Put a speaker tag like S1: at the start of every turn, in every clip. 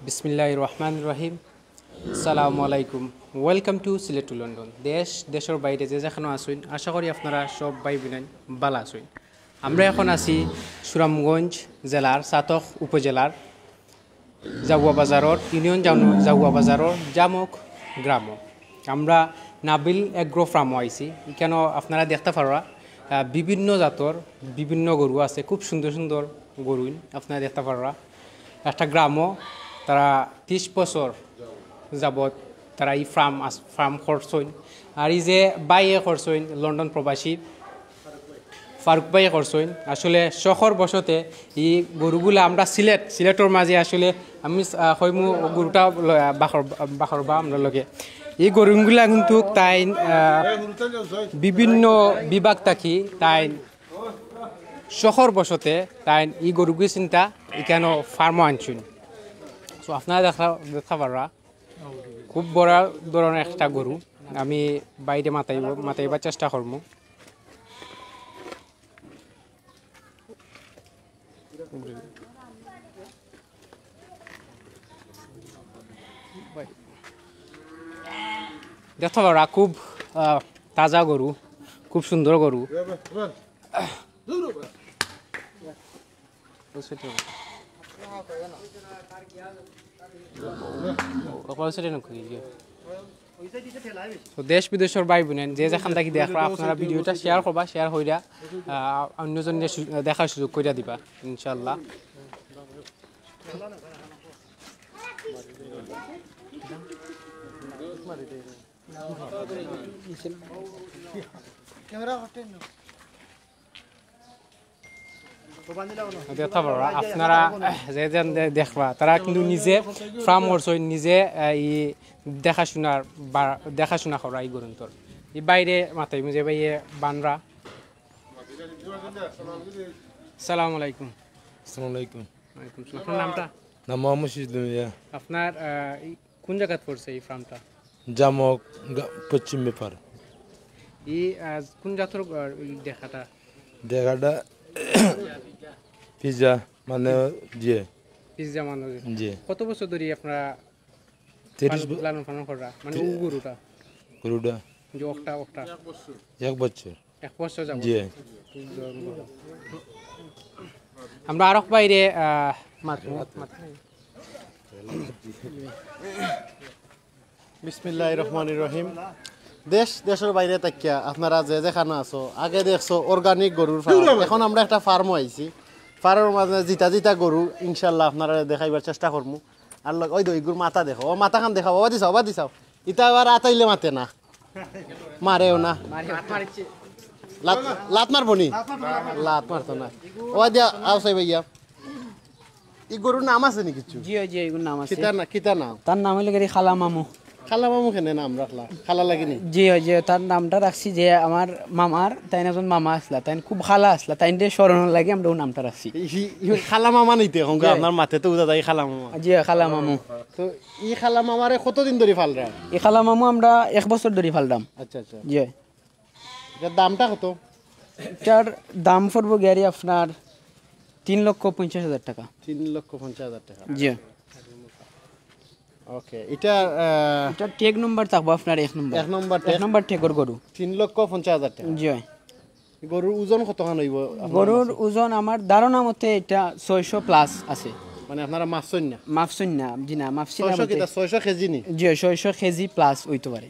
S1: বিসমিল্লাহির রহমানির রহিম। আসসালামু আলাইকুম। Welcome to Sylhet to London. দেশের বাইরে যে যেখানে আসুন, আশা করি আপনারা সব ভাই বোন ভালো আসুন। আমরা এখন আছি সুনামগঞ্জ জেলার সাতক উপজেলার জাগুয়া বাজারর ইউনিয়ন জাগুয়া বাজারর জামক গ্রাম। আমরা নাবিল এগ্রো ফার্মও আইছি। এখানে আপনারা দেখতে পারা বিভিন্ন জাতর বিভিন্ন গরু আছে, খুব সুন্দর সুন্দর গরু আপনারা দেখতে পারা। একটা গ্রামও তারা 30 বছর যাবৎ তারা এই ফার্ম করছেন। আর এই যে বাইয়ে করছেন লন্ডন প্রবাসী ফারুক বাইয়ে করছেন। আসলে শহর বসতে এই গরুগুলো আমরা সিলেটের মাঝে আসলে আমি হইমু গরুটা বাখর বা আমরা লগে এই গরুগুলা কিন্তু তাই বিভিন্ন বিভাগ থাকি তাই শহর বসতে তাই এই গরুগুলি চিন্তা এখানে ফার্মও আনছুন। সো আপনারা দেখা পারা খুব বড় ধরনের একটা গরু। আমি বাইরে মাতাইবার চেষ্টা করবো। দেখতে পারা খুব তাজা গরু, খুব সুন্দর গরু। দেশ বিদেশের ভাই বোনেন যে যেখান থেকে দেখবা আপনারা ভিডিওটা শেয়ার করবা, শেয়ার হইয়া অন্যজনের দেখার সুযোগ করে দিবা ইনশাল্লাহ। আপনারা যে দেখবা তারা কিন্তু নিজে ফার্ম করছে, নিজে এই দেখাশোনা করা এই গরুন্তর এই বাইরে মাথায় যে বাইয়ে বানরা। সালাম আলাইকুম।
S2: আসসালামু আলাইকুম।
S1: আপনার নামটা?
S2: নাম মোহাম্মদ সিদ্দিক মিয়া।
S1: আপনার কোন জায়গায় পড়ছে এই ফার্মটা?
S2: জামক পশ্চিম ব্যাপার।
S1: এই কোন জাতের দেখাটা?
S2: দেখাটা পিজা মানে
S1: পিজ্জা মানে
S2: জি।
S1: কত বছর ধরে আপনারা
S2: 30
S1: লালন পালন করা মানে গরুটা যে একটা
S2: 1 বছর
S1: 1 বছর যাব
S2: জি।
S1: আমরা আরো বাইরে
S3: বিসমিল্লাহির রহমানির রহিম। দেশের বাইরে তাকিয়া আপনারা যে যেখানে আছো আগে দেখছো অর্গানিক গরুর ফার্ম, এখন আমরা একটা ফার্মও আইছি। ফার্মের মাঝে জিতা গরু ইনশাল্লাহ আপনারা দেখাইবার চেষ্টা করবো। আর ওই তো এগুর মাথা দেখো, ও মাথা খান দেখাও, বাবা দিছাও ইটা আবার আতাইলে মাতে না, মারেও না, লাত মারবো নি, লাত মারতো না। ও দিয়া আওসাই ভাইয়া এই গরুর নাম আছে নি কিছু?
S4: জি জি এগুলোর নাম আছে।
S3: কিতা নাম?
S4: তার নাম হইলে গেরি খালা মামু।
S3: খালা মামু কেনে নাম রাখলা? খালা লাগেনি?
S4: জি জি তার নামটা রাখছি যে আমার মামার তাই একজন মামা আসলা, তাই খুব খালা আসলা, তাই স্মরণ লাগে আমরা ও নামটা রাখছি।
S3: খালা মামা নিতে এখন আপনার মাথে তো উদা যাই খালা মামা।
S4: জি খালা মামু।
S3: তো ই খালা মামারে কতদিন ধরে ফালরা?
S4: এই খালা মামু আমরা 1 বছর ধরে ফাললাম।
S3: আচ্ছা আচ্ছা।
S4: জি
S3: এটার দামটা কত?
S4: এটার দাম পড়বো গেরি আপনার 3,50,000 টাকা।
S3: 3,50,000 টাকা।
S4: জি
S3: ওকে। এটা
S4: টেক নম্বর থাকবো আপনার 1 নম্বর। 1 নম্বর টেকর গরু
S3: 3,50,000 টাকা।
S4: জি।
S3: গরুর ওজন কতখান হইব?
S4: গরুর ওজন আমার ধারণা মতে এটা 600 প্লাস আছে।
S3: মানে আপনারা মাপছেন না?
S4: মাপছেন না? জি না মাপছি না।
S3: 600 কেজি নি?
S4: জি 600 কেজি প্লাস হইতে পারে,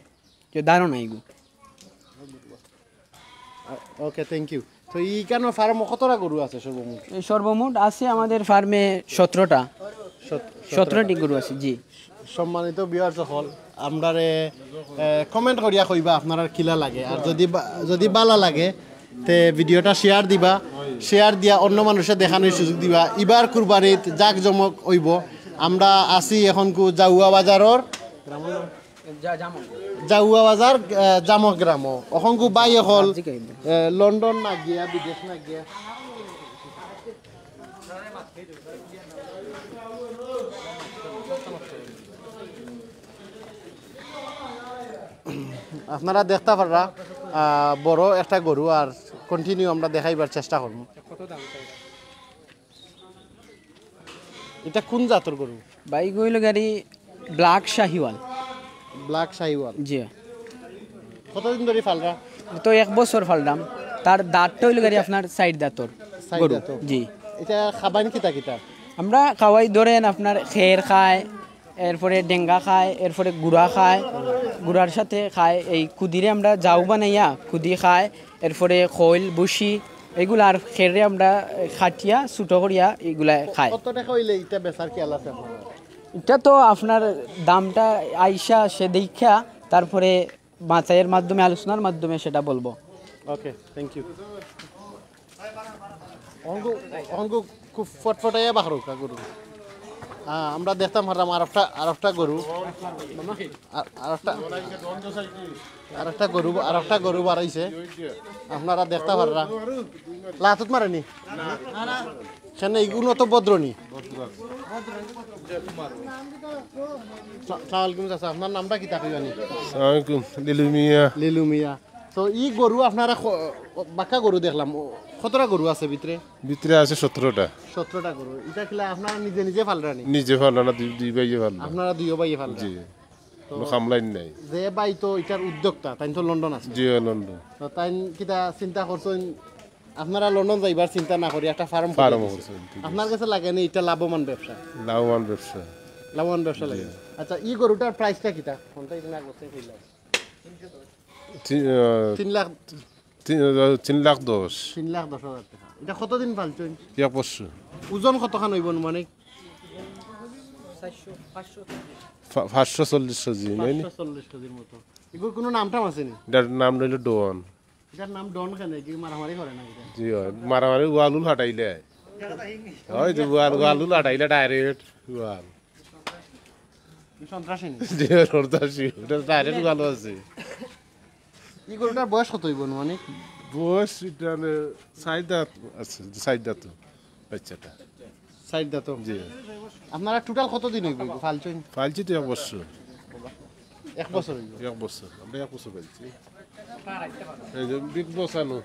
S4: যে ধারণা এগু।
S3: Okay thank you. তো এই কেন ফার্মে কতটা গরু আছে সর্বমোট?
S4: সর্বমোট আছে আমাদের ফার্মে 17টি গরু আছে। জি।
S3: সম্মানিত ভিউয়ার্স সকল, আমরারে কমেন্ট করিয়া কইবা আপনারা কিলা লাগে, আর যদি ভালো লাগে তে ভিডিওটা শেয়ার দিবা, শেয়ার দিয়া অন্য মানুষের দেখানোর সুযোগ দিবা। এবার কুরবানিত জাক জমক হইব। আমরা আছি এখন জাগুয়া বাজারর জাগুয়া বাজার জামক গ্রাম। এখন বাই হল লন্ডন না গিয়া বিদেশ না গিয়া আপনারা দেখতে পাররা বড় একটা গরু, আর কন্টিনিউ আমরা দেখাইবার চেষ্টা করব। এটা কোন জাতের গরু?
S4: ভাই গইল গাড়ি ব্ল্যাক শাহিওয়াল।
S3: ব্ল্যাক শাহিওয়াল।
S4: জি।
S3: কতদিন ধরে ফালরা?
S4: তো 1 বছর ফালদাম। তার দাঁতটা হইল গাড়ি আপনার সাইড দাঁতর গরু। জি।
S3: এটা খাবান কিতা কিতা?
S4: আমরা খাওয়াই ধরেন আপনার খের খায়, এরপরে ডেঙ্গা খায়, এরপরে গুড়া খায়, গুড়ার সাথে খায় এই কুদিরে আমরা যাও বানাইয়া কুদি খায়, এরপরে খৈল বুসি এগুলা আর খেরে আমরা খাটিয়া ছোটো করিয়া এগুলা খায়।
S3: কত টাকা হইলে এটা বেচার কি আলাদা আপনার?
S4: এটা তো আপনার দামটা আইসা সে দেখা তারপরে বাঁচাইয়ের মাধ্যমে আলোচনার মাধ্যমে সেটা বলবো।
S3: ওকে, থ্যাংক ইউ। অঙ্গ খুব ফটফটাইয়া বাহরুকা গরু। আমরা দেখতাম হারাম আরেকটা গরু, আরেকটা গরু বাড়াইছে আপনারা দেখতে পাররা। লাতুত মারেনি সেখানে এইগুলো তো বদ্রনি। আপনার নামটা কি তাকে জানি? লিলু মিয়া। তো ই গরু আপনারা বাক্কা গরু দেখলাম, কতটা গরু আছে ভিতরে?
S2: ভিতরে আছে 17টা।
S3: 17টা গরু। এটা কিলা আপনারা নিজে নিজে ফালরানি?
S2: নিজে ফালনা না, দুই ভাইয়ে ফালনা।
S3: আপনারা দুই ভাই ফালরা?
S2: জি। কোনো খামলাইন নাই।
S3: যে ভাই তো এটার উদ্যোক্তা, তাই তো লন্ডন আছে।
S2: জি, লন্ডন।
S3: তো তাই কিটা চিন্তা করছেন আপনারা লন্ডন যাইবার চিন্তা না করি একটা ফার্ম
S2: করছেন।
S3: আপনার কাছে লাগে না এটা লাভবান ব্যবসা?
S2: লাভবান ব্যবসা।
S3: লাভবান ব্যবসা লাগে। আচ্ছা, ই গরুটার প্রাইসটা কিটা? কোনটা এখানে আগতে কইলা? 3 লাখ
S2: 3,10,000।
S3: 3,10,000 টাকা। এটা কতদিন পালছেন?
S2: 1 বছর।
S3: ওজন কতখান হইব মানে?
S2: 540 কেজি।
S3: 540 কেজির মতো। এগুলোর কোনো নাম টাম আছে নি?
S2: এটার নাম হইল ডন।
S3: এটার নাম ডন কেন? কি মারামারি করে না এটা?
S2: জি হয়, মারামারি ওয়ালুল হাঁটাইলে হয় তো, ওয়ালুল হাঁটাইলে ডাইরেক্ট ওয়াল।
S3: সন্ত্রাসী নি?
S2: জি, সন্ত্রাসী। এটা ডাইরেক্ট ভালো আছে।
S3: ই গরুটার বয়স কত হইব মানে?
S2: বয়স এটা 4 দাঁত আছে, 4 দাঁত বাচ্চাটা।
S3: 4 দাঁত।
S2: জি।
S3: আপনারা টোটাল কতদিন হইব ফালছেন?
S2: পালছি তো 1 বছর।
S3: 1 বছর হইব।
S2: 1 বছর। আমরা 1 বছর পালছি। এই যে বিগ বস আনো।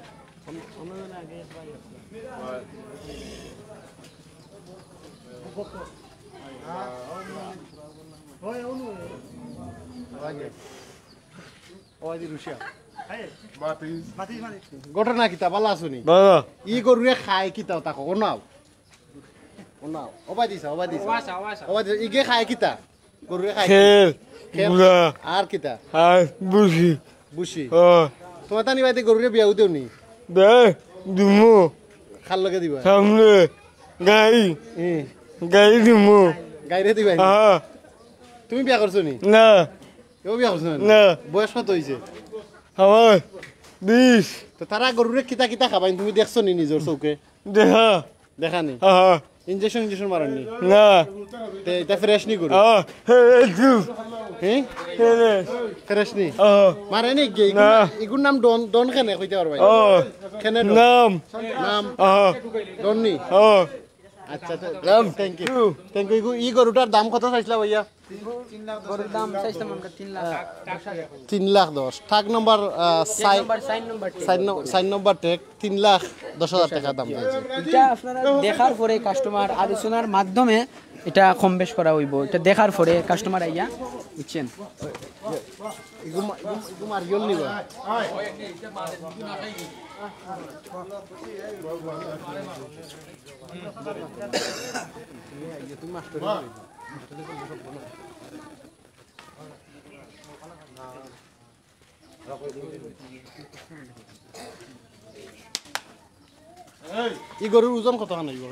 S3: ঘটনা কিতা ভালো আছুনি? ই গরুরে খায় কিতা তাকো নাও নাও অবাই দিছা ইগে খায় কিতা? গরুরে খায়
S2: খেল
S3: খেল
S2: গুড়া
S3: আর কিতা?
S2: আর বুঝি
S3: বুঝি।
S2: ও
S3: তোমার তানি বাইতে গরুরে বিয়াও দেও নি?
S2: দে দুমো
S3: খাল লগে দিবা?
S2: সামনে গাই গাই দিমো
S3: গাইরে দিবা?
S2: হ্যাঁ।
S3: তুমি বিয়া করছো নি?
S2: না
S3: কেউ বিয়া করছো না?
S2: না।
S3: বয়স কত হইছে?
S2: আমার 20
S3: তো তারা গরুরে কিতা কিতা খাবাই তুমি দেখছো নি নিজের চৌকে?
S2: দেখা
S3: দেখা নি?
S2: হ্যাঁ।
S3: ইনজেকশন মারেননি?
S2: না।
S3: এটা ফ্রেশ নি গরু?
S2: হ্যাঁ।
S3: হ্যাঁ ফ্রেশ নি মারে নি? এগুর নাম ডন ডন কেন কইতে পারবাই? কেন
S2: নাম
S3: নাম ডন নি? আচ্ছা থ্যাংক ইউ থ্যাংক ইউ। ই গরুটার দাম কত চাইছিলা ভাইয়া?
S4: গরুর দাম চাইছিলাম আমরা
S3: 3,10,000। ঠাক নম্বর 4 নম্বর টেক 3,10,000 টাকা দাম চাইছে।
S4: এটা আপনারা দেখার পরে কাস্টমার আলোচনার মাধ্যমে এটা কম বেশ করা হইব। এটা দেখার পরে কাস্টমার আইয়া বুঝছেন।
S3: এগুম আর ইয়ল নিবা? ই গরুর ওজন কত খান হইব?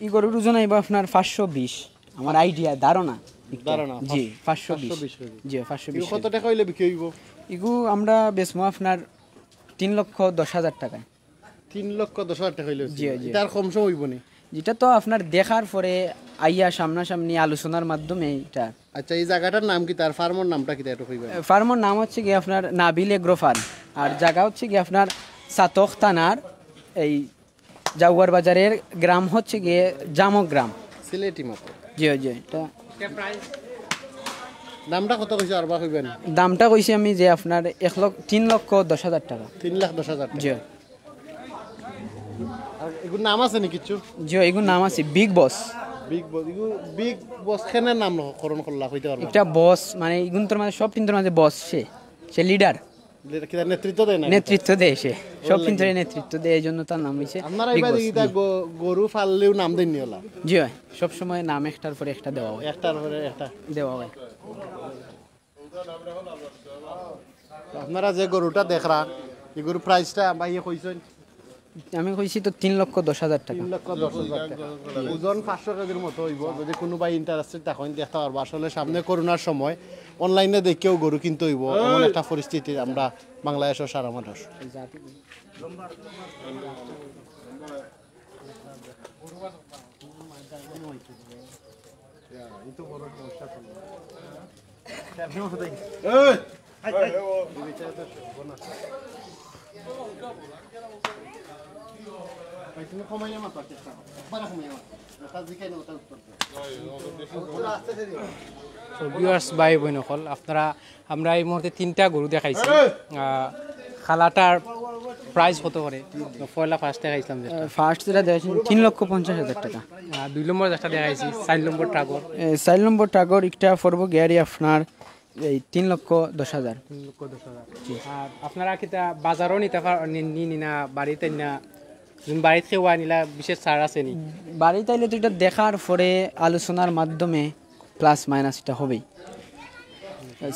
S4: ই গরুর ওজন আইব আপনার 520। আমার আইডিয়া ধারণা। জি 520। জি 520।
S3: কত টাকা হইলে বিক্রি হইব?
S4: ইগু আমরা বেচমো আপনার 3,10,000 টাকায়।
S3: 3,10,000 টাকা হইলে?
S4: জি জি।
S3: তার কম সম হইব নি?
S4: যেটা তো আপনার দেখার পরে আইয়া সামনাসামনি আলোচনার মাধ্যমে এটা।
S3: আচ্ছা, এই জায়গাটার নাম কি? তার ফার্মের নামটা কি একটু কইবেন?
S4: ফার্মের নাম হচ্ছে কি আপনার নাবিল এগ্রো ফার্ম। আর জায়গা হচ্ছে কি আপনার সাতক থানার এই জাউয়ার বাজারের গ্রাম হচ্ছে গিয়ে জামক গ্রাম,
S3: সিলেটি মতো।
S4: জি জি। এটা
S3: দামটা কত কইছে আর বা কইবেন?
S4: দামটা কইছি আমি যে আপনার 3,10,000 টাকা।
S3: 3,10,000 টাকা।
S4: জি।
S3: আর এগুর নাম আছে নি কিছু?
S4: জি এগুর নাম আছে বিগ বস।
S3: বিগ বস খেনের নাম করণ করলা হইতে পারবো
S4: একটা বস মানে ইগুন্তর মাঝে সব তিনটার মাঝে বস সে লিডার
S3: কিটা নেতৃত্ব দেয় না
S4: নেতৃত্ব দেয় সব তিনটারে নেতৃত্ব দেয় এই জন্য তার নাম হয়েছে
S3: আপনারা এবার এটা গরু ফাললেও নাম দেননি ওলা
S4: জি হয় সবসময় নাম একটার পরে একটা দেওয়া হয়
S3: একটার পরে একটা
S4: দেওয়া হয়
S3: আপনারা যে গরুটা দেখরা এই গরুর প্রাইসটা ভাইয়ে কইছেন
S4: আমি কইছি তো 3,10,000 টাকা
S3: 3,10,000 টাকা ওজন 500 কেজির মতো হইব যদি কোনো ভাই ইন্টারেস্টেড তখন দেখতে পারবো আসলে সামনে করোনার সময় অনলাইনে দেখেও গরু কিনতে হইব এমন একটা পরিস্থিতি আমরা বাংলাদেশের সারা মানুষ তুমি কমাইলে মাত্র চেষ্টা করো বারা কমাইলে মাত্র জিকাই না ওটা উত্তর
S1: সো ভিউয়ার্স ভাই বোন সকল আপনারা আমরা এই মুহূর্তে 3টা গরু দেখাইছি খালাটার প্রাইস কত করে পয়লা ফার্স্টে দেখাইছিলাম যেটা
S4: ফার্স্ট যেটা দেখেছি 3,50,000 টাকা
S1: 2 নম্বর যেটা দেখাইছি 4 নম্বর টাগর
S4: 4 নম্বর টাগর একটা পড়বো গ্যারি আপনার এই 3,10,000
S1: আর আপনারা কিটা বাজারও নিতে নি না বাড়িতে না বাড়িতে কেউ আনিলা বিশেষ ছাড় আছে নি
S4: বাড়িতে আইলে তো এটা দেখার পরে আলোচনার মাধ্যমে প্লাস মাইনাস এটা হবেই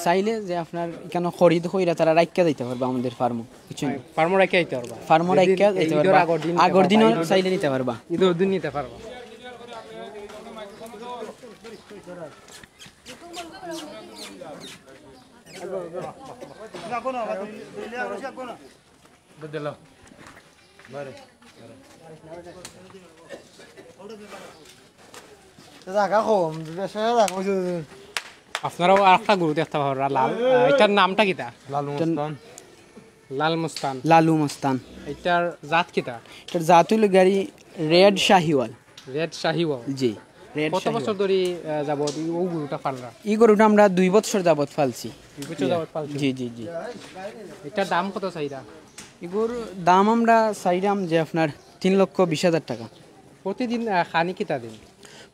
S4: চাইলে যে আপনার কেন খরিদ হইরা তারা রাখিয়া দিতে পারবে আমাদের ফার্মও বুঝছেন
S1: ফার্মও রাখিয়া দিতে পারবা
S4: ফার্মও রাখিয়া দিতে পারবা আগর দিনও চাইলে নিতে পারবা
S1: ঈদের দিন নিতে পারবা আপনারাও আরেকটা গরু দেখতে পারবা লাল এটার নামটা কিটা লাল মুস্তান
S4: লালু মস্তান
S1: এটার জাত কিটা
S4: এটার জাত হইল গাড়ি রেড শাহিওয়াল
S1: রেড শাহিওয়াল
S4: জি রেড
S1: কত বছর ধরে যাবত ও গরুটা পালরা
S4: এই গরুটা আমরা 2 বছর যাবত ফালছি
S1: 2 বছর যাবত পালছি
S4: জি জি জি
S1: এটার দাম কত চাইরা
S4: এই গরুর দাম আমরা চাইলাম যে আপনার 3,20,000 টাকা
S1: প্রতিদিন খানি কিটা দিন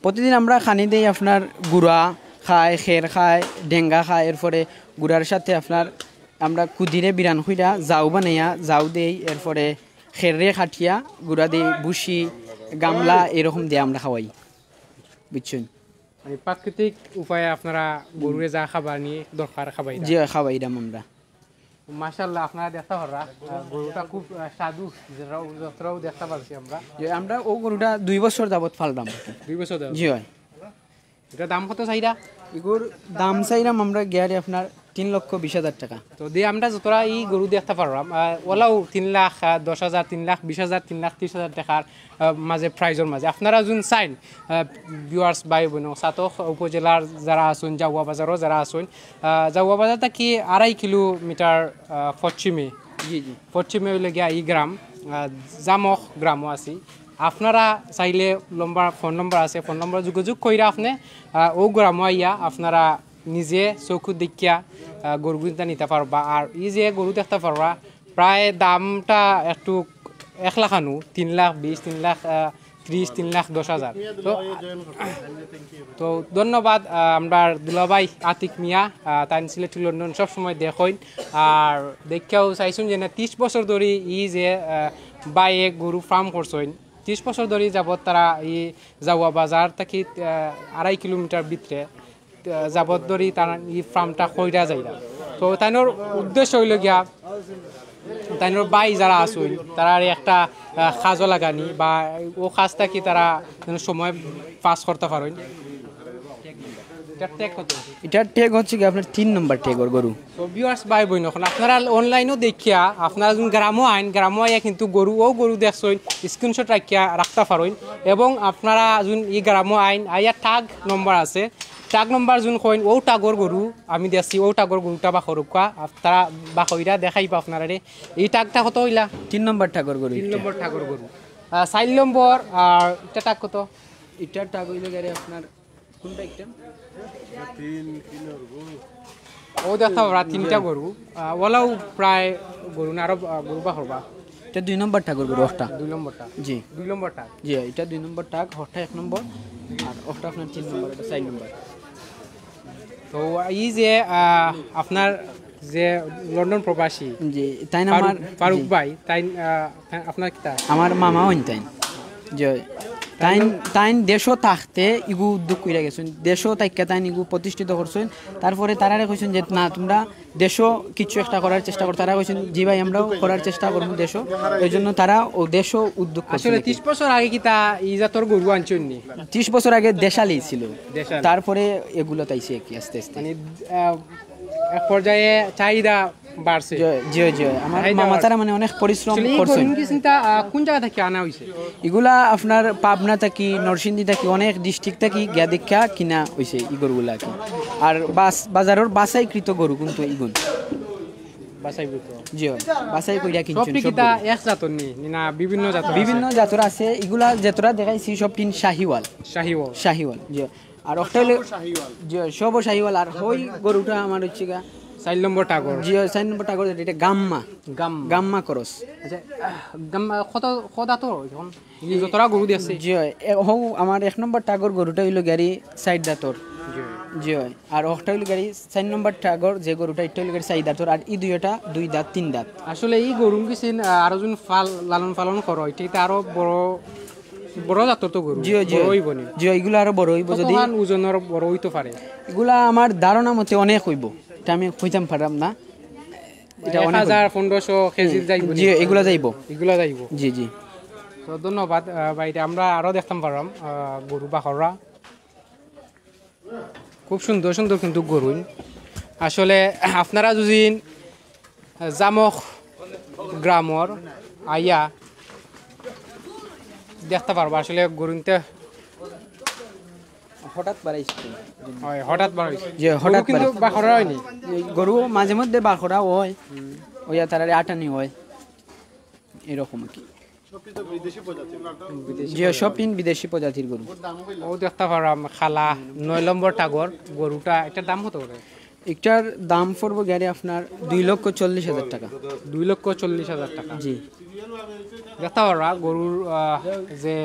S4: প্রতিদিন আমরা খানি দেই আপনার গুড়া খায় খের খায় ডেঙ্গা খায় এরপরে গুড়ার সাথে আপনার আমরা কুদিরে বিরান খুঁড়া যাও বানাইয়া যাও দেই এরপরে খেরে খাটিয়া গুড়া দেই বুসি গামলা এরকম দিয়ে আমরা খাওয়াই বুঝছেন
S1: মানে প্রাকৃতিক উপায়ে আপনারা গরুরে যা খাবার নিয়ে দরকার খাবাই
S4: যে খাওয়াইলাম আমরা
S1: মাশাআল্লাহ আপনারা দেখতে পাররা গরুটা খুব সাধু যতটাও দেখতে পাচ্ছি আমরা
S4: যে আমরা ও গরুটা 2 বছর যাবত ফাললাম
S1: 2 বছর যাবত
S4: জি হয়
S1: এটা দাম কত চাইরা
S4: এগুর দাম চাইলাম আমরা গিয়ারে আপনার 3,20,000 টাকা
S1: তো দিয়ে আমরা যতটা এই গরু দেখতে পারলাম ওলাও 3,10,000 3,20,000 3,30,000 টাকার মাঝে প্রাইজের মাঝে আপনারা যোন চাইন ভিউয়ার্স ভাই বোন সাতক উপজেলার যারা আসুন জাউয়া বাজারও যারা আসুন জাউয়া বাজারটা কি 2.5 কিলোমিটার পশ্চিমে
S4: জি জি
S1: পশ্চিমে হইলে গিয়া এই গ্রাম জামক গ্রামও আছে আপনারা চাইলে ফোন নম্বর আছে ফোন নম্বর যোগাযোগ কইরা আপনি ও গ্রামও আইয়া আপনারা নিজে চৌকু দেখিয়া গরু কিনতে নিতে পারবা আর এই যে গরু দেখতে পারবা প্রায় দামটা একটু 1 লাখ আনু 3,20,000 3,30,000 3,10,000 তো ধন্যবাদ আমরা দুলাভাই আতিক মিয়া তাই সিলেট লন্ডন সবসময় দেখইন আর দেখাও চাইছুন যে 30 বছর ধরে ই যে বাইয়ে গরু ফার্ম করছেন 30 বছর ধরে যাবত তারা এই জাউয়া বাজার থেকে 2.5 কিলোমিটার ভিতরে যাবত ধরে তারা এই ফার্মটা কইরা যাইরা তো তাইনোর উদ্দেশ্য হইল গিয়া তাইনোর বাই যারা আসুন তারা একটা কাজও লাগানি বা ও কাজটা কি তারা সময় পাস করতে পারেন
S4: এটার ট্যাগ হচ্ছে কি আপনার 3 নম্বর ট্যাগর গরু
S1: তো ভিউয়ার্স ভাই বোন এখন আপনারা অনলাইনও দেখিয়া আপনারা যখন গ্রামও আইয়া কিন্তু গরু দেখছেন স্ক্রিনশট রাখিয়া রাখতে পারেন এবং আপনারা যখন এই গ্রামও আইয়া টাগ নম্বর আছে টাগ নম্বর যোন কইন ও টাগর গরু আমি দেখছি ও টাগর গরুটা বা সরুকা তারা বা কইরা দেখাইবা আপনারা এই টাগটা কত হইলা
S4: 3 নম্বর টাগর গরু
S1: 3 নম্বর টাগর গরু 4 নম্বর আর এটা টাগ কত
S4: এটার টাগ হইলো গারে আপনার কোনটা একটা
S1: ও দেখা ওরা 3টা গরু ওলাও প্রায় গরু না আরো গরু বা হরবা
S4: এটা 2 নম্বর টাগর গরু একটা
S1: 2 নম্বরটা
S4: জি
S1: 2 নম্বর টাগ
S4: জি এটা 2 নম্বর টাগ হরটা 1 নম্বর আর ওটা আপনার 3 নম্বর, এটা 4 নম্বর।
S1: তো এই যে আপনার যে লন্ডন প্রবাসী
S4: জি তাই না আমার
S1: ফারুক
S4: জি,
S1: ভাই, তাই আপনার কিতা
S4: আমার মামা হইন তাই যে তাইন দেশও থাকতে ইগু উদ্যোগ কইরা গেছেন, দেশও তাইকা তাইন ইগু প্রতিষ্ঠিত করছেন। তারপরে তারারে কইছেন যে না তোমরা দেশও কিছু একটা করার চেষ্টা কর। তারা কইছেন জি ভাই আমরাও করার চেষ্টা করবো দেশও, এই জন্য তারা ও দেশও উদ্যোগ করছে।
S1: আসলে 30 বছর আগে কিতা এই জাতর গরু আনছেন নি?
S4: 30 বছর আগে দেশালি ছিল,
S1: দেশালি।
S4: তারপরে এগুলো তাইছে কি আস্তে আস্তে।
S1: মানে এক পর্যায়ে চাহিদা বাড়ছে।
S4: জি জি আমার
S1: চাহিদা
S4: মামা
S1: বাড়ছে।
S4: তারা মানে অনেক পরিশ্রম
S1: আসলে এই
S4: করছেন।
S1: গরু কি চিন্তা কোন জায়গা থেকে আনা হইছে?
S4: এগুলা আপনার পাবনা থাকি, নরসিংদী থাকি, অনেক ডিস্ট্রিক্ট থাকি গিয়া দেখা কিনা হইছে এই গরুগুলা কি। আর বাজারের বাছাইকৃত গরু কিন্তু ইগুন
S1: বাসাই বুতো
S4: জি বাছাই কইরা
S1: সব
S4: কিনছেন।
S1: কি তা এক জাতর নি না বিভিন্ন জাতর?
S4: বিভিন্ন জাতর আছে, এগুলা যেতরা দেখাইছি সব তিন শাহিওয়াল।
S1: শাহিওয়াল।
S4: শাহিওয়াল জি। আর একটা হলো জি সব শাহিওয়াল। আর ওই গরুটা আমার হচ্ছে গা
S1: 4 নম্বর টাগর।
S4: জি 4 নম্বর টাগর, এটা গাম্মা গাম্মা করস।
S1: আচ্ছা গাম্মা কত তো এখন এই যতরা গরু দিছে?
S4: জি হো আমার 1 নম্বর টাগর গরুটা হইলো গাড়ি সাইড দাঁতর। জি আর একটা হইলো গাড়ি 4 নম্বর টাগর যে গরুটা এটা হইলো গাড়ি সাইড দাঁতর। আর এই দুইটা 2 দাঁত 3 দাঁত।
S1: আসলে এই গরু কিছেন আরো জন লালন পালন করো, এটা আরো বড় জাতর তো গরু।
S4: জি জি
S1: বড় হইব নি?
S4: জি এগুলো আরো বড় হইব যদি
S1: কতখান ওজনের বড় হইতে পারে?
S4: এগুলা আমার ধারণা মতে অনেক হইব, এটা আমি কইতাম পারলাম না। এটা অনেক
S1: 1000-1500 কেজি যাইব নি?
S4: জি এগুলা যাইব।
S1: এগুলা যাইব।
S4: জি জি
S1: তো ধন্যবাদ ভাই, আমরা আরো দেখতাম পারলাম গরু বাখরা খুব সুন্দর সুন্দর কিন্তু গরু। আসলে আপনারা যদি জামক গ্রামর আইয়া দেখতে পারবো আসলে গরুতে
S4: হঠাৎ বাড়াইছি
S1: হয় হঠাৎ বাড়াইছে।
S4: যে হঠাৎ
S1: কিন্তু বাখরা হয়নি।
S4: গরু মাঝে মধ্যে বাখরা হয়, ওইয়া তারারে আটানি হয় এরকম কি। যে সব বিদেশি প্রজাতির গরু।
S1: ও দেখতে পারলাম খালা 9 নম্বর টাগর গরুটা, এটার দাম কত করে?
S4: একটার দাম পড়বো গাড়ি আপনার 2,40,000 টাকা।
S1: 2,40,000 টাকা।
S4: জি
S1: দেখতে পারবা গরুর যে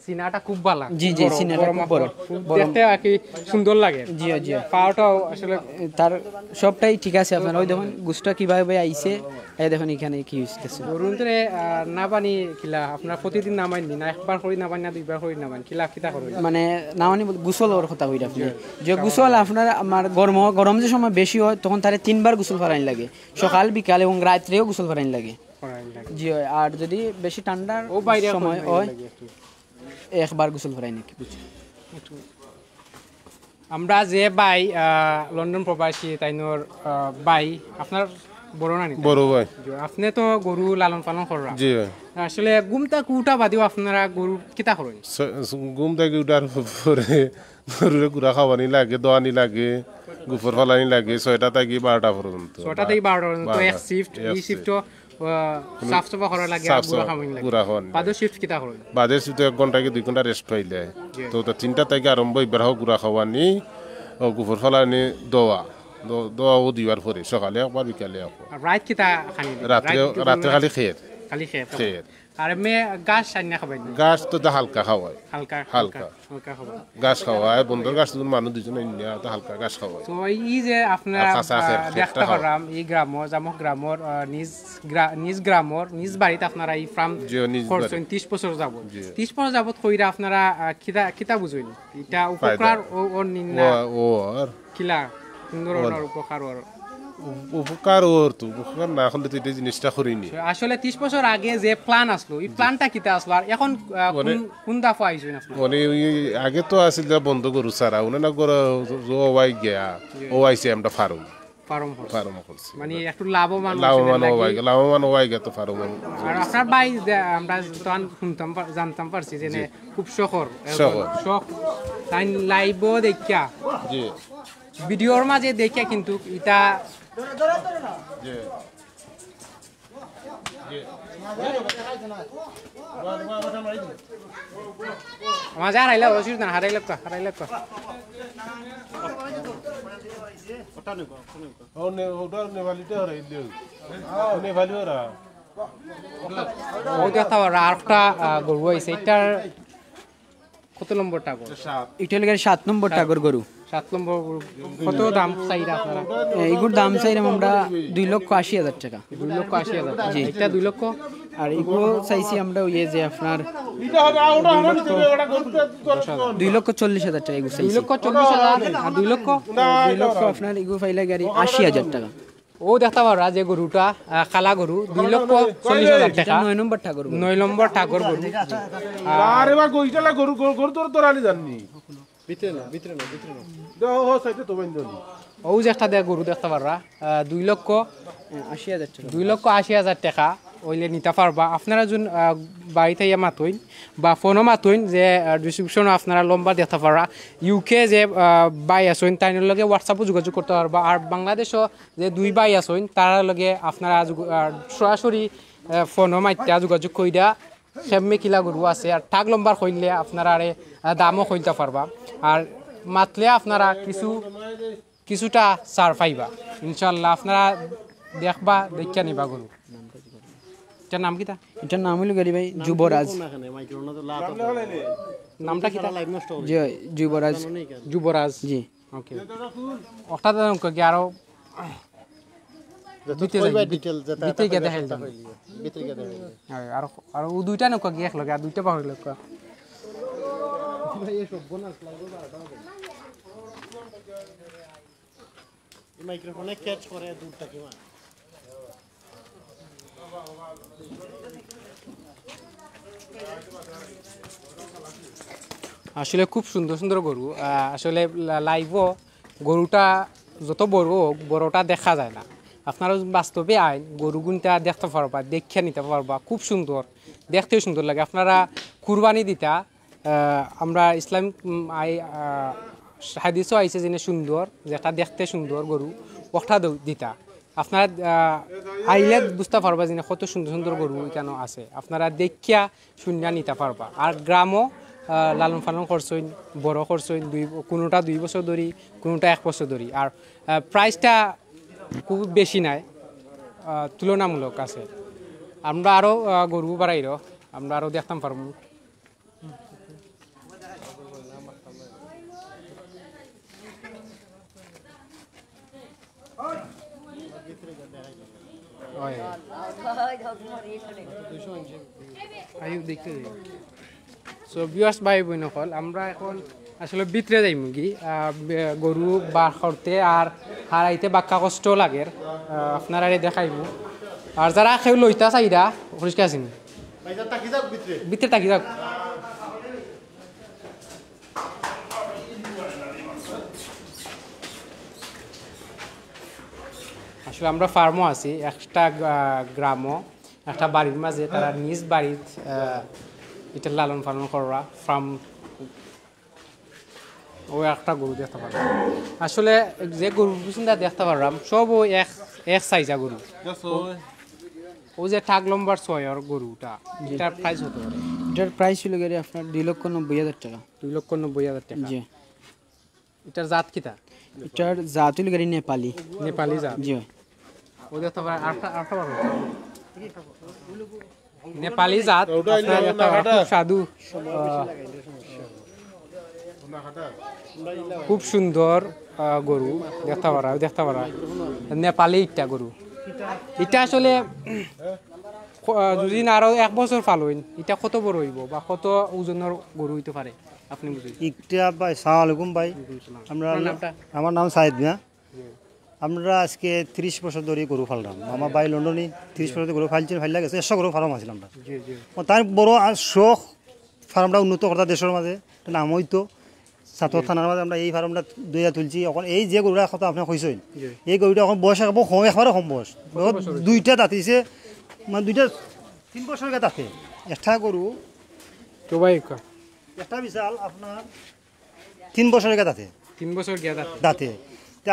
S1: সিনাটা খুব ভালো।
S4: জি জি সিনাটা খুব বড়,
S1: দেখতে আর কি সুন্দর লাগে।
S4: জি জি
S1: পাওয়াটাও আসলে
S4: তার সবটাই ঠিক আছে আপনার। ওই দেখুন গুছটা কিভাবে আইছে, এই দেখুন এখানে কি হইতেছে।
S1: গরুতে না পানি কিলা আপনার প্রতিদিন নামাইন না একবার করে নামাইন না 2বার করে নামাইন কিলা কিতা করবেন?
S4: মানে নাওয়ানি গোসলের কথা কইরা আপনি যে গোসল আপনার আমার গরম যে সময় বেশি হয় তখন তারে 3বার গোসল করাইন লাগে, সকাল বিকাল এবং রাত্রেও গোসল করাইন লাগে। জি আর যদি বেশি ঠান্ডার সময় হয় একবার গোসল করাই নাকি।
S1: আমরা যে ভাই লন্ডন প্রবাসী তাইনোর ভাই আপনার বড় নানি?
S2: বড় ভাই।
S1: আপনি তো গরু লালন পালন করা।
S2: জি ভাই।
S1: আসলে গুমটা কুটা বাদিও আপনারা গরু কিতা করেন?
S2: ঘুম থেকে উঠার পরে গরুরে গুড়া খাওয়ানি লাগে, দোয়ানি লাগে, গুফর ফালানি লাগে 6টা থেকে 12টা পর্যন্ত।
S1: 6টা থেকে 12টা পর্যন্ত এক শিফট। এই শিফটও সাফ সাফা করা লাগে আর গুড়া খাওয়ানি লাগে।
S2: গুড়া খাওয়ানি
S1: বাদে শিফট কিতা করেন?
S2: বাদে শুধু 1 ঘন্টা কি 2 ঘন্টা রেস্ট পাইলে তো 3টা থেকে আরম্ভ এবার হোক গুড়া খাওয়ানি ও গুফর ফালানি দোয়াও দিবার পরে সকালে একবার বিকালে একবার।
S1: রাত কিতা খানি?
S2: রাত্রে খালি খের
S1: খালি খেয়ে
S2: খের
S1: আর মে গাছ সাইনা খাবেন?
S2: গাছ তো হালকা খাওয়ায়,
S1: হালকা
S2: হালকা
S1: হালকা খাবেন।
S2: গাছ খাওয়ায় বন্ধুর গাছ মানুষ 2জন তো হালকা গাছ খাওয়ায়।
S1: তো এই যে আপনারা
S2: আর কাঁচা খের,
S1: দেখতে
S2: খেরটা
S1: পারলাম এই গ্রামর জামক গ্রামর নিজ গ্রামর নিজ বাড়িতে আপনারা এই ফার্ম করছেন 30 বছর যাবত। 30 বছর যাবত কইরা আপনারা কিতা বুঝুন এটা উপকার ও নিন্না
S2: ও আর
S1: কিলা সুন্দর উপকার ওর
S2: উপকার ওর তো উপকার না হলে তো এই জিনিসটা করিনি।
S1: আসলে 30 বছর আগে যে প্ল্যান আসলো এই প্ল্যানটা কিতা আসলো আর এখন কোন দাফা আইছেন আপনি?
S2: মানে আগে তো আছিল বন্ধ গরু ছাড়া উনি না গরু ওয়াই গিয়া ও আইছে আমরা ফার্ম করছি
S1: মানে একটু লাভবান
S2: ওয়াই গিয়া তো ফার্ম।
S1: আর আপনার ভাই আমরা তখন জানতাম পারছি যে খুব শখর শখ তাই লাইভ দেখা
S2: জি
S1: ভিডিওর মাঝে দেখা কিন্তু এটা মাঝে হারাইলা রসিদ না হারাইলা আর একটা গরু আছে এটার কত নম্বর টাগর?
S4: এটা হলো 7 নম্বর টাগর গরু।
S1: 7 নম্বর গরু। কত দাম চাইরা আপনারা?
S4: এইগুলোর দাম চাইলাম আমরা 2,80,000 টাকা।
S1: 2,80,000 জি, এটা 2 লক্ষ।
S4: আর এগুলো চাইছি আমরা ওই যে আপনার 2,40,000 টাকা এগুলো চাইছি।
S1: 2,40,000 আর 2 লক্ষ?
S4: 2 লক্ষ আপনার এগুলো পাইলে গাড়ি 80,000 টাকা।
S1: ও দেখতে পারা যে গরুটা কালা গরু 2,40,000 টাকা।
S4: 9 নম্বর ঠাকুর
S1: 9 নম্বর ঠাকুর গরু।
S2: আরে বা গইটালা গরু গরু তোর তোরালি জাননি
S3: ভিতরে না
S2: দাও ও সাইতে তো বাইন্দনি
S1: ও যে একটা গরু দেখতে পারা
S4: 80,000 টাকা।
S1: 2,80,000 টাকা ওইলে নিতে পারবা। আপনারা যখন বাড়িতে ইয়ে মাতইন বা ফোনও মাতইন যে ডিসক্রিপশনও আপনারা লম্বা দেখতে পারা। ইউকে যে বাই আসইন তাই লগে হোয়াটসঅ্যাপও যোগাযোগ করতে পারবা। আর বাংলাদেশও যে 2 বাই আসইন তার লগে আপনারা সরাসরি ফোনও মাইত্যা যোগাযোগ কইরা সেমে কিলা গরু আছে। আর ঠাক লম্বার কইলে আপনারা আরে দামও কইতে পারবা। আর মাতলে আপনারা কিছুটা ছাড় পাইবা ইনশাল্লাহ। আপনারা দেখবা দেখিয়া নিবা গরু। এটার নাম কিতা?
S4: এটার নাম হলো গাড়ি ভাই যুবরাজ।
S1: নামটা কিতা?
S4: জি যুবরাজ।
S1: যুবরাজ
S4: জি
S1: ওকে। হঠাৎ কি আরো আর ও দুইটা নৌকা কি এক লগে আর দুইটা পাহরি লোক
S3: মাইক্রোফোনে ক্যাচ করে দুধটা কি
S1: আসলে খুব সুন্দর সুন্দর গরু। আসলে লাইভও গরুটা যত বড় হোক বড়টা দেখা যায় না। আপনারা বাস্তবে আইন গরু গুনটা দেখতে পারবা, দেখে নিতে পারবা। খুব সুন্দর, দেখতেও সুন্দর লাগে। আপনারা কুরবানি দিতা আমরা ইসলাম হাদিসও আইছে যে সুন্দর, যেটা দেখতে সুন্দর গরু ওটা দিতা। আপনারা আইলে বুঝতে পারবা যে কত সুন্দর সুন্দর গরু কেন আছে। আপনারা দেখিয়া শূন্য নিতে পারবা। আর গ্রামও লালন পালন করছইন, বড় করছইন, কোনোটা 2 বছর ধরি, কোনোটা 1 বছর ধরি। আর প্রাইসটা খুব বেশি নাই, তুলনামূলক আছে। আমরা আরও গরু বাড়াইর আমরা আরও দেখতাম পারবো। সো ভিউয়ার্স ভাই বোন সকল, আমরা এখন আসলে ভিতরে যাইমু কি গরু বার করতে আর হারাইতে বাক্কা কষ্ট লাগে। আপনারা দেখাইমু। আর যারা কেউ লইতা চাইরা পরিষ্কার আছেন ভিতরে তাকি যাক। আসলে আমরা ফার্মও আছি, একটা গ্রামও একটা বাড়ির মাঝে তারা নিজ বাড়ির এটা লালন পালন করা ফার্ম। ও একটা গরু দেখতে পারলাম। আসলে যে গরু চিন্তা দেখতে পারলাম সব ও এক সাইজা গরু। ও যে ঠাক লম্বার 6 গরুটা, এটার প্রাইস হতে পারে?
S4: এটার প্রাইস ছিল গাড়ি আপনার 2,90,000 টাকা।
S1: 2,90,000 টাকা।
S4: জি।
S1: এটার জাত কিতা?
S4: এটার জাত হলো গাড়ি নেপালি।
S1: নেপালি জাত।
S4: জি।
S1: ও দেখতে পারে আটটা বার নেপালি জাত। খুব সাধু, খুব সুন্দর গরু দেখতে পারা নেপালি ইটা গরু। এটা আসলে যদি আরো 1 বছর পালইন এটা কত বড় হইব বা কত ওজনের গরু হইতে পারে আপনি বুঝেন?
S5: ইকটা ভাই সালাম আলাইকুম ভাই। আমার নাম সাইদ মিয়া। আমরা আজকে 30 বছর ধরে গরু ফাললাম। আমার ভাই লন্ডনে 30 বছর ধরে গরু ফালছিল, ফাইলা গেছে 100 গরু ফার্ম আছিল আমরা। তার বড় শখ ফার্মটা উন্নত করা দেশের মাঝে নাম হইতো সাতর থানার মাঝে আমরা এই ফার্মটা দইয়া তুলছি। এখন এই যে গরুটা কথা আপনি কইছেন এই গরুটা এখন বয়স একবারে কম বয়স, 2টা দাঁতিছে, মানে 2-3 বছর দাঁতে। একটা গরু
S1: তো ভাই
S5: একটা বিশাল আপনার 3 বছরের দাঁতে,
S1: 3 বছর গিয়া
S5: দাঁতে।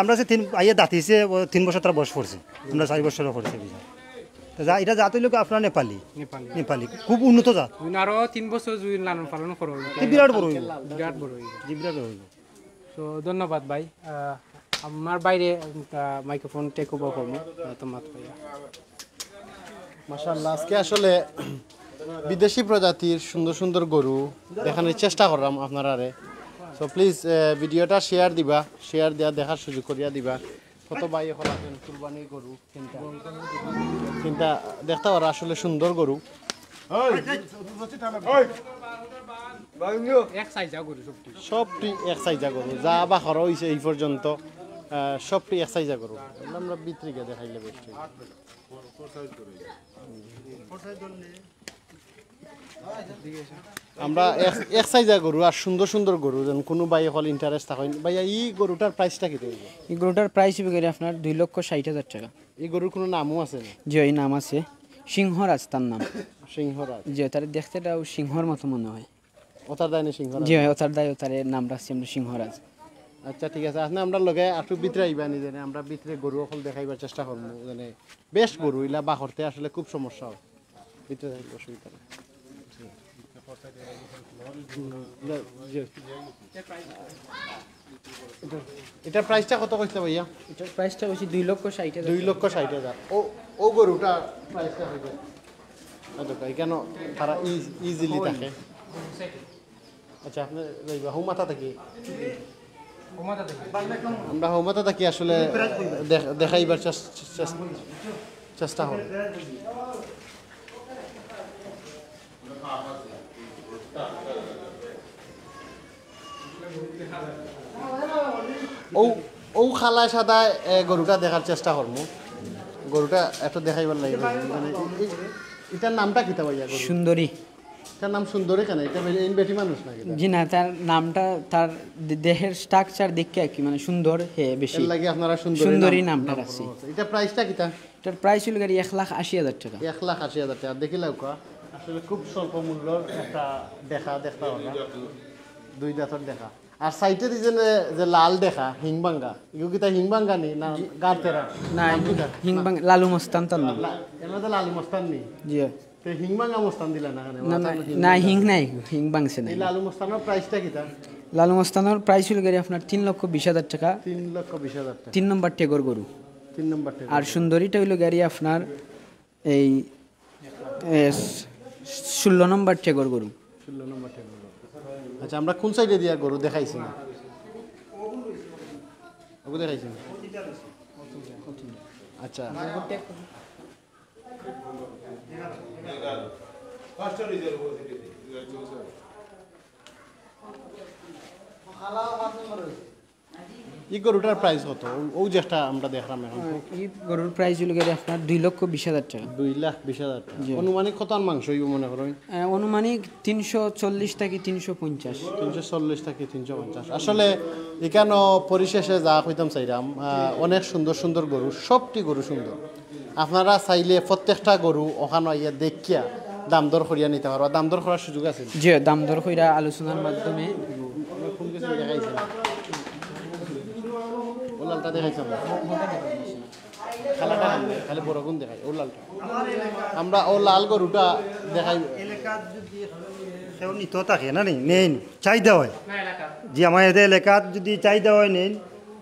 S5: আমরা যে 3 আইয়া দাঁতিছে 3 বছর তার বয়স পড়ছে, আমরা 4 বছরের পড়ছে বিশাল। এটা জাত হইল আপনার নেপালি। খুব উন্নত জাত।
S1: আরো 3 বছর যদি লালন পালন করো
S5: বিরাট বড় হইব,
S1: বিরাট বড় হইব।
S5: বিরাট বড় হইব।
S1: তো ধন্যবাদ ভাই। আমার বাইরে মাইক্রোফোন টেক ওভার করবো তোমার ভাইয়া।
S3: মাশাআল্লাহ, আজকে আসলে বিদেশি প্রজাতির সুন্দর সুন্দর গরু দেখানোর চেষ্টা করলাম আপনারারে। সো প্লিজ ভিডিওটা শেয়ার দিবা, শেয়ার দেওয়া দেখার সুযোগ করিয়া দিবা। কত ভাই এখন আছেন কুরবানির গরু চিন্তা দেখতে পারা আসলে সুন্দর গরু।
S1: এক সাইজা গরু সবটি।
S3: সবটি এক সাইজা গরু, যা বা খরচ হয়েছে এই পর্যন্ত সবটি এক সাইজা গরু। আমরা বিত্রিকে দেখাইলে বেশ ঠিক। আমরা এক সাইজা গরু আর সুন্দর সুন্দর গরু যেন কোনো ভাই হল ইন্টারেস্ট থাকেন। ভাইয়া এই গরুটার প্রাইসটা কি দেবে?
S4: এই গরুটার প্রাইস হবে আপনার 2,60,000 টাকা।
S3: এই গরুর কোনো নামও আছে না?
S4: জি এই নাম আছে সিংহরাজ, তার নাম
S3: সিংহরাজ।
S4: জি তার দেখতেটাও সিংহর মতো মনে হয়।
S3: ওটার দায় সিংহরাজ।
S4: জি ওটার দায় ওটার নাম রাখছি আমরা সিংহরাজ।
S3: আচ্ছা ঠিক আছে, আপনি আমরা লগে একটু ভিতরে আইবা নি, জানে আমরা ভিতরে গরু সকল দেখাইবার চেষ্টা করবো। মানে বেশ গরু ইলা বাহরতে আসলে খুব সমস্যা হয়, ভিতরে যাইলে অসুবিধা নেই। এটার প্রাইসটা কত কইতে ভাইয়া?
S4: এটার প্রাইসটা হচ্ছে 2,60,000।
S3: 2,60,000। ও গরুটা প্রাইসটা হইবে কেন তারা ইজিলি থাকে? আচ্ছা আপনি হৌমাতা থাকি, আমরা হৌমাতা থাকি আসলে দেখাইবার চেষ্টা হয়। ও খালায় সাদায় গরুটা দেখার চেষ্টা করবো। গরুটা একটু দেখাইবার লাগে। মানে এটার নামটা কি ভাইয়া?
S4: সুন্দরী।
S3: তার নাম সুন্দরী কেন? এটা বেটি মানুষ নাকি?
S4: জি না, তার নামটা তার দেহের স্ট্রাকচার দেখে কি মানে সুন্দর হে বেশি
S3: লাগে আপনারা
S4: সুন্দরী নামটা রাখছি।
S3: এটা প্রাইসটা কিটা?
S4: এটার প্রাইস হলো 1,80,000 টাকা।
S3: 1,80,000 টাকা। দেখিলাম আসলে খুব স্বল্প মূল্যর একটা দেখতে পারা, দুই দাঁতর দেখা। আর সাইটে দিয়েছেন যে লাল দেখা হিংবাঙ্গা, এগুলো কি তা হিংবাঙ্গা নেই না গারতেরা?
S4: না হিংবাং লালু মস্তান তার নাম।
S3: এর মধ্যে লালু মস্তান নেই?
S4: জি
S3: হিংবাঙ্গা মস্তান দিলা না?
S4: না হিং নাই, হিং বাংছে নাই।
S3: লালু মস্তানের প্রাইসটা কিটা?
S4: লালু মস্তানের প্রাইস হলো আপনার 3,20,000 টাকা।
S3: 3,20,000 টাকা।
S4: 3 নম্বর টেগর গরু।
S3: 3 নম্বর টেগর।
S4: আর সুন্দরীটা হইল আপনার এই 16 নম্বর টেগর গরু।
S3: 16 নম্বর টেগর গরু। আচ্ছা আমরা কোন সাইডে দিয়া গরু দেখাইছি না? ওকে দেখাইছি না? আচ্ছা এই গরুটার প্রাইস কত? ও যেটা আমরা দেখলাম এখন
S4: এই গরুর প্রাইস হলো আপনার 2,20,000 টাকা।
S3: 2,20,000 টাকা। অনুমানিক কত মাংস হইব মনে করেন?
S4: অনুমানিক 340 থেকে 350।
S3: 340 থেকে 350। আসলে এখানে পরিশেষে যা কইতাম চাইলাম, অনেক সুন্দর সুন্দর গরু, সবটি গরু সুন্দর। আপনারা চাইলে প্রত্যেকটা গরু ওখানে ইয়ে দেখিয়া দাম দর করিয়া নিতে পারবা। দাম দর করার সুযোগ আছে?
S4: জি দাম দর কইরা আলোচনার মাধ্যমে।
S3: দেখাইছে ও লালটা দেখাইছে খালাটা খালি বড় গুণ দেখাই ও লালটা। আমরা ও লাল গরুটা দেখাই।
S5: এলাকাত যদি কেউ নিত থাকে না নেন চাহিদা হয়, যে আমার এলাকাত যদি চাহিদা হয় নেন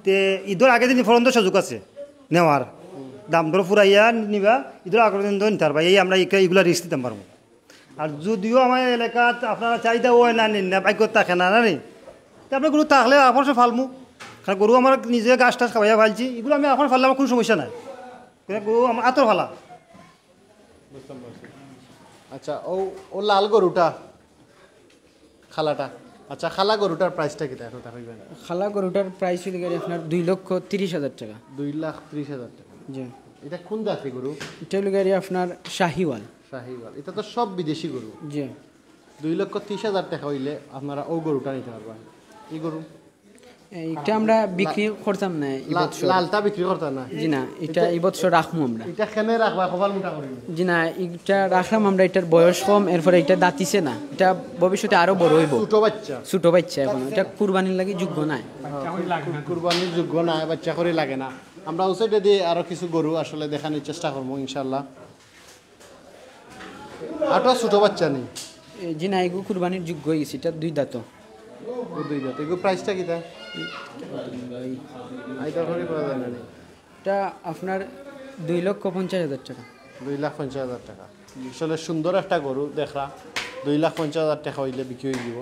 S5: তে ঈদের আগের দিন ফরন্ত সুযোগ আছে নেওয়ার। দাম ধরো ফুরাইয়া নিবা, ঈদের আগের দিন ধরে নিতে পারবা। এই আমরা এইগুলা রিস্ক দিতে পারবো। আর যদিও আমার এলাকাত আপনারা চাহিদা হয় না নিন না বাইক থাকে না নি, আপনার গরু থাকলে আমার সব ফালমু। কারণ গরু আমার নিজে গাছ টাছ খাওয়াইয়া ফালছি, এগুলো আমি এখন ফাললে আমার কোনো সমস্যা নাই। গরু আমার আতর ফালা।
S3: আচ্ছা ও লাল গরুটা খালাটা, আচ্ছা খালা গরুটার প্রাইসটা কি এখন দেখাইবেন?
S4: খালা গরুটার প্রাইস হলো আপনার 2,30,000 টাকা।
S3: 2,30,000 টাকা।
S4: জি
S3: এটা কোন জাতি গরু?
S4: এটা হলো আপনার শাহিওয়াল।
S3: শাহিওয়াল। এটা তো সব বিদেশি গরু।
S4: জি
S3: 2,30,000 টাকা হইলে আপনারা ও গরুটা নিতে পারবেন। এই গরু
S4: এটা আমরা বিক্রি করতাম না এই বছর।
S3: লালটা বিক্রি করতাম না?
S4: জি না, এটা এই বছর রাখবো আমরা।
S3: এটা কেনে রাখবা কপাল মোটা করি?
S4: জি না, এটা রাখলাম আমরা। এটার বয়স কম, এরপরে এটা দাঁতিছে না, এটা ভবিষ্যতে আরো বড় হইব। ছোট বাচ্চা এখন, এটা কুরবানির লাগি যোগ্য নাই।
S3: কুরবানির যোগ্য না, বাচ্চা করে লাগে না। আমরা ওই সাইডে দিয়ে আরো কিছু গরু আসলে দেখানোর চেষ্টা করবো ইনশাল্লাহ। আরো ছোট বাচ্চা নেই?
S4: জি না, এগুলো কুরবানির যোগ্য হয়ে গেছে। এটা 2 দাঁত।
S3: ও 2 দাঁত। এগুলো প্রাইসটা কি তা? আইতা করে পাওয়া যায় না?
S4: এটা আপনার 2,50,000 টাকা।
S3: 2,50,000 টাকা আসলে সুন্দর একটা গরু দেখরা 2,50,000 টাকা হইলে বিক্রি হয়ে যাব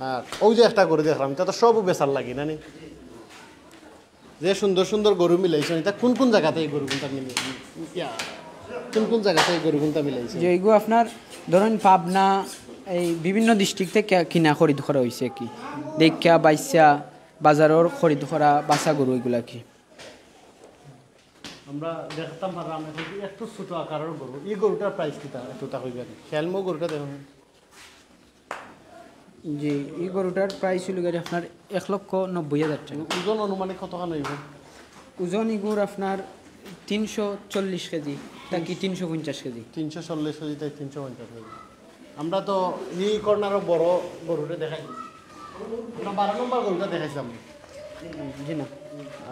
S3: আর ওই যে একটা গরু দেখলাম এটা তো সব বেচার লাগি না নি যে সুন্দর সুন্দর গরু মিলাইছেন এটা কোন কোন জায়গাতে এই গরুগুলো কোন জায়গাতে এই গরুগুলো মিলাইছে
S4: যে এইগুলো আপনার ধরেন পাবনা এই বিভিন্ন ডিস্ট্রিক্ট থেকে কিনা খরিদ করা হয়েছে কি দেখা বাইসা বাজারের খরিদ করা বাসা গরু এগুলা কি
S3: আমরা দেখতাম পারলাম একটু ছোট আকারের গরু এই গরুটার প্রাইস কিটা এতটা হইবে খেলমো গরুটা দেখুন
S4: যে এই গরুটার প্রাইস হলো গেলে আপনার 1,90,000 টাকা
S3: ওজন অনুমানিক কতখান হইব
S4: ওজন এগুর আপনার 340 কেজি নাকি 350 কেজি
S3: 340 কেজি তাই 350 কেজি আমরা তো এই কর্নারও বড় গরুটা দেখাই আমরা 12 নম্বর গরুটা দেখাইছিলাম
S4: জি না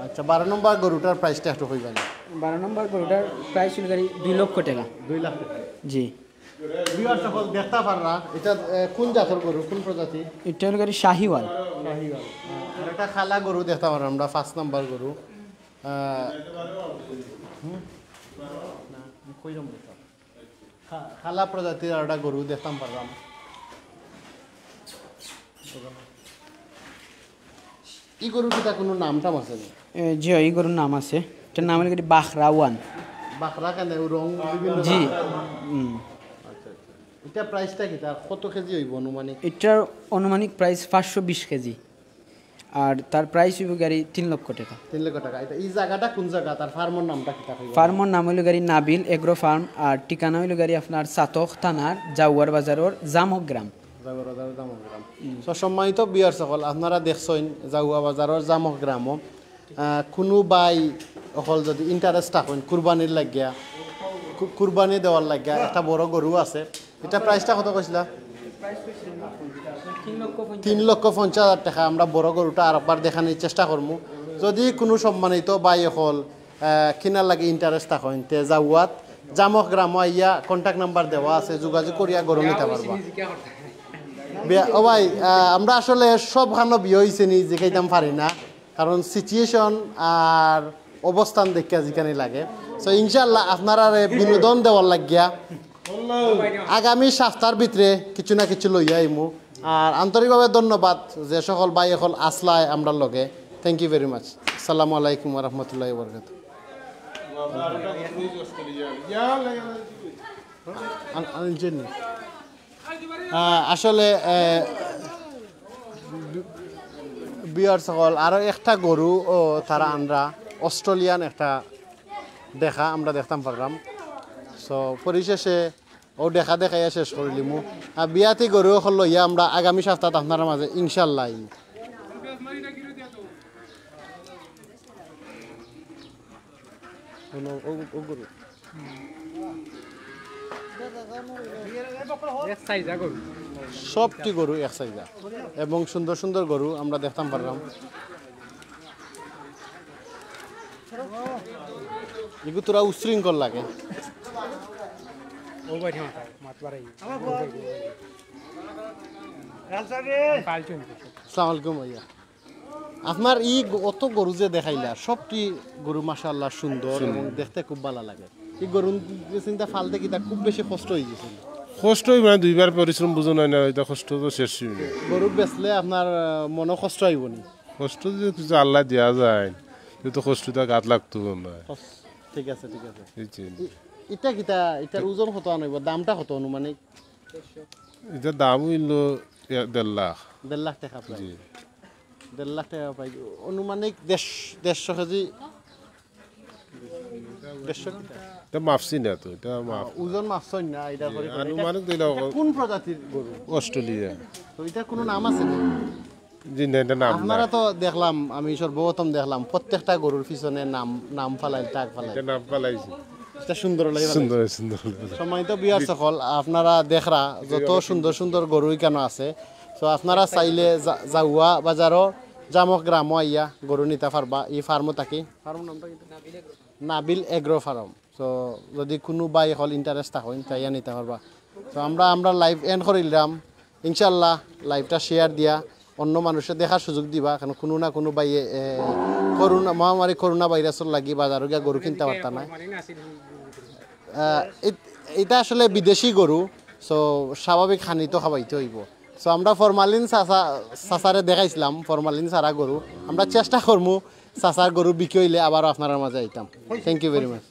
S3: আচ্ছা 12 নম্বর গরুটার প্রাইসটা একটু হইবে না
S4: 12 নম্বর গরুটার প্রাইস হলো গেলে 2 লক্ষ টাকা
S3: 2 লাখ টাকা
S4: জি
S3: বিয়ার সকল দেখতে পাররা এটা কোন জাতের গরু কোন প্রজাতি
S4: এটা হলো গেলে শাহিওয়াল
S3: শাহিওয়াল আর একটা খালা গরু দেখতে পাররা আমরা 5 নম্বর গরু খালা প্রজাতির আর একটা গরু দেখতাম পারলাম এই গরুটা কোনো নামটাম আছে না
S4: জি এই গরুর নাম আছে এটার নাম হলো গেলে বাখরা ওয়ান
S3: বাখরা কেন রং বিভিন্ন
S4: জি
S3: আচ্ছা এটা প্রাইসটা কি তার কত কেজি হইব অনুমানিক
S4: এটার আনুমানিক প্রাইস 520 কেজি আর তার প্রাইস হইব গাড়ি 3 লক্ষ টাকা
S3: 3 লক্ষ টাকা এটা এই জায়গাটা কোন জায়গা তার ফার্মের নামটা কি থাকে
S4: ফার্মের নাম হইল গাড়ি নাবিল এগ্রো ফার্ম আর ঠিকানা হইল গাড়ি আপনার সাতক থানার জাউয়ার বাজারের জামক গ্রাম
S3: তো সম্মানিত বিয়ার সকল আপনারা দেখছেন জাউয়া বাজারের জামক গ্রাম কোনো বাই অকল যদি ইন্টারেস্ট থাকেন কুরবানির লাগিয়া কুরবানি দেওয়ার লাগিয়া একটা বড় গরু আছে এটা প্রাইসটা কত কইছিলা 3,50,000 টাকা আমরা বড় গরুটা আরেকবার দেখানোর চেষ্টা করবো যদি কোনো সম্মানিত বাই হল কিনার লাগে ইন্টারেস্ট থাকেন তে জাউয়াত জামক গ্রাম আইয়া কন্ট্যাক্ট নাম্বার দেওয়া আছে যোগাযোগ করিয়া গরু নিতে পারবা ও ভাই আমরা আসলে সব খানো বিয়ে হয়েছে নি যে খাইতাম পারি না কারণ সিচুয়েশন আর অবস্থান দেখিয়া যেখানে লাগে সো ইনশাল্লাহ আপনারা বিনোদন দেওয়ার লাগিয়া আগামী সপ্তাহের ভিতরে কিছু না কিছু লইয়া আইমু আর আন্তরিকভাবে ধন্যবাদ যে সকল ভাই এখন আসলায় আমরা লগে থ্যাংক ইউ ভেরি মাচ আসসালামু আলাইকুম রহমতুল্লাহ বরকাত আসলে বিয়ার সকল আরো একটা গরু ও তারা আমরা অস্ট্রেলিয়ান একটা দেখা আমরা দেখতাম পারলাম সো পরিশেষে ও দেখা দেখাইয়া শেষ করিলিমু আর বিয়াতি গরু লইয়া আমরা আগামী সপ্তাহ আপনার মাঝে ইনশাল্লাহ সবটি গরু এক সাইজা এবং সুন্দর সুন্দর গরু আমরা দেখতাম পারলাম এগুলো তোরা উশৃঙ্খল লাগে আসসালামু আলাইকুম ভাইয়া আপনার এই অত গরু যে দেখাইলা সবটি গরু মাশাআল্লাহ সুন্দর এবং দেখতে খুব ভালো লাগে এই গরু চিন্তা ফালতে কি তা খুব বেশি কষ্ট হয়ে গেছিল
S2: কষ্টই মানে দুইবার পরিশ্রম বুঝো নাই না এটা কষ্ট তো শেষ
S3: গরু বেচলে আপনার মনে কষ্ট আইব নি
S2: কষ্ট যদি কিছু আল্লাহ দেওয়া যায় কিন্তু কষ্টটা গাত লাগতো না
S3: ঠিক আছে ঠিক আছে
S2: বুঝছেন
S3: এটা কিটা এটার ওজন কত আনব দামটা কত অনুমানিক
S2: এটা দাম হইলো 1.5 লাখ
S3: 1.5 লাখ টাকা প্রায় 1.5 লাখ টাকা পাই অনুমানিক 150 কেজি 150
S2: এটা মাপছি না তো এটা মাপ
S3: ওজন মাপছই না এটা করে
S2: আনুমানিক দিলা
S3: কোন প্রজাতির গরু
S2: অস্ট্রেলিয়া
S3: তো এটা কোনো নাম আছে না
S2: জি না এটা নাম না
S3: আপনারা তো দেখলাম আমি সর্বপ্রথম দেখলাম প্রত্যেকটা গরুর পিছনে নাম ফালাই টাক ফালাই
S2: এটা নাম পালাইছি
S3: এটা সুন্দর লাগে
S2: সুন্দর সুন্দর
S3: সম্মানিত বিয়ার সকল আপনারা দেখরা যত সুন্দর সুন্দর গরু কেন আছে তো আপনারা চাইলে জাউয়া বাজারও জামক গ্রাম আইয়া গরু নিতে পারবা এই ফার্মও থাকি ফার্ম নামটা নাবিল এগ্রো ফার্ম তো যদি কোনো বাই হল ইন্টারেস্ট থাকেন তাইয়া নিতে পারবা তো আমরা লাইভ এন্ড করিলাম ইনশাল্লাহ লাইভটা শেয়ার দিয়া অন্য মানুষের দেখার সুযোগ দিবা কারণ কোনো না কোনো বাইয়ে করোনা মহামারী করোনা ভাইরাসের লাগি বাজারে গিয়া গরু কিনতে পারতা না এটা আসলে বিদেশি গরু, সো স্বাভাবিক খানি তো খাওয়াইতে হইব। সো আমরা ফরমালিন চাচারে দেখাইছিলাম, ফরমালিন সারা গরু। আমরা চেষ্টা করবো চাচার গরু বিক্রি হইলে আবারও আপনার মাঝে আইতাম। Thank you very much.